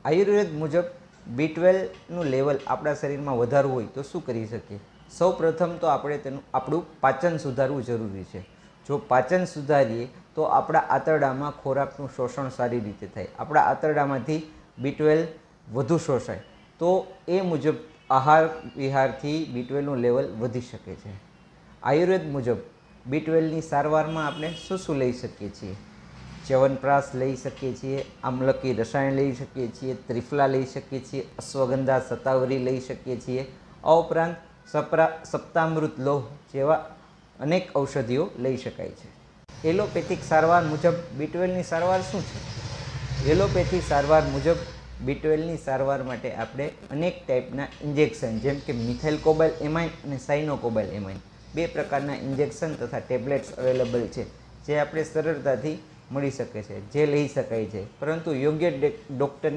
આયુર્વેદ મુજબ B12નું લેવલ આપણા શરીરમાં વધારવું હોય તો શું કરી શકીએ? સૌ પ્રથમ તો આપણે આપણું પાચન સુધારવું જરૂરી છે. જો પાચન સુધારીએ તો આપણા આંતરડામાં ખોરાકનું શોષણ સારી રીતે થાય, આપણા આંતરડામાંથી B12 વધુ શોષાય, તો એ મુજબ આહાર વિહારથી B12નું લેવલ વધી શકે છે. આયુર્વેદ મુજબ B12ની સારવારમાં આપણે શું લઈ શકીએ છીએ? ચ્યવનપ્રાશ લઈ શકીએ છીએ, આમલકી રસાયણ લઈ શકીએ છીએ, ત્રિફલા લઈ શકીએ છીએ, અશ્વગંધા શતાવરી લઈ શકીએ છીએ. આ ઉપરાંત સપ્તામૃત લોહ જેવા અનેક ઔષધિઓ લઈ શકાય છે. એલોપેથિક સારવાર મુજબ B12ની સારવાર શું છે? એલોપેથી સારવાર મુજબ B12ની સારવાર માટે આપણે અનેક ટાઈપના ઇન્જેક્શન જેમ કે મિથાઇલકોબાઇલ એમાઇન અને સાઇનોકોબાઇલ એમાઇન 2 પ્રકારના ઇન્જેક્શન તથા ટેબ્લેટ્સ અવેલેબલ છે, જે આપણે સરળતાથી મળી શકે છે, જે લઈ શકાય છે. પરંતુ યોગ્ય ડૉક્ટરની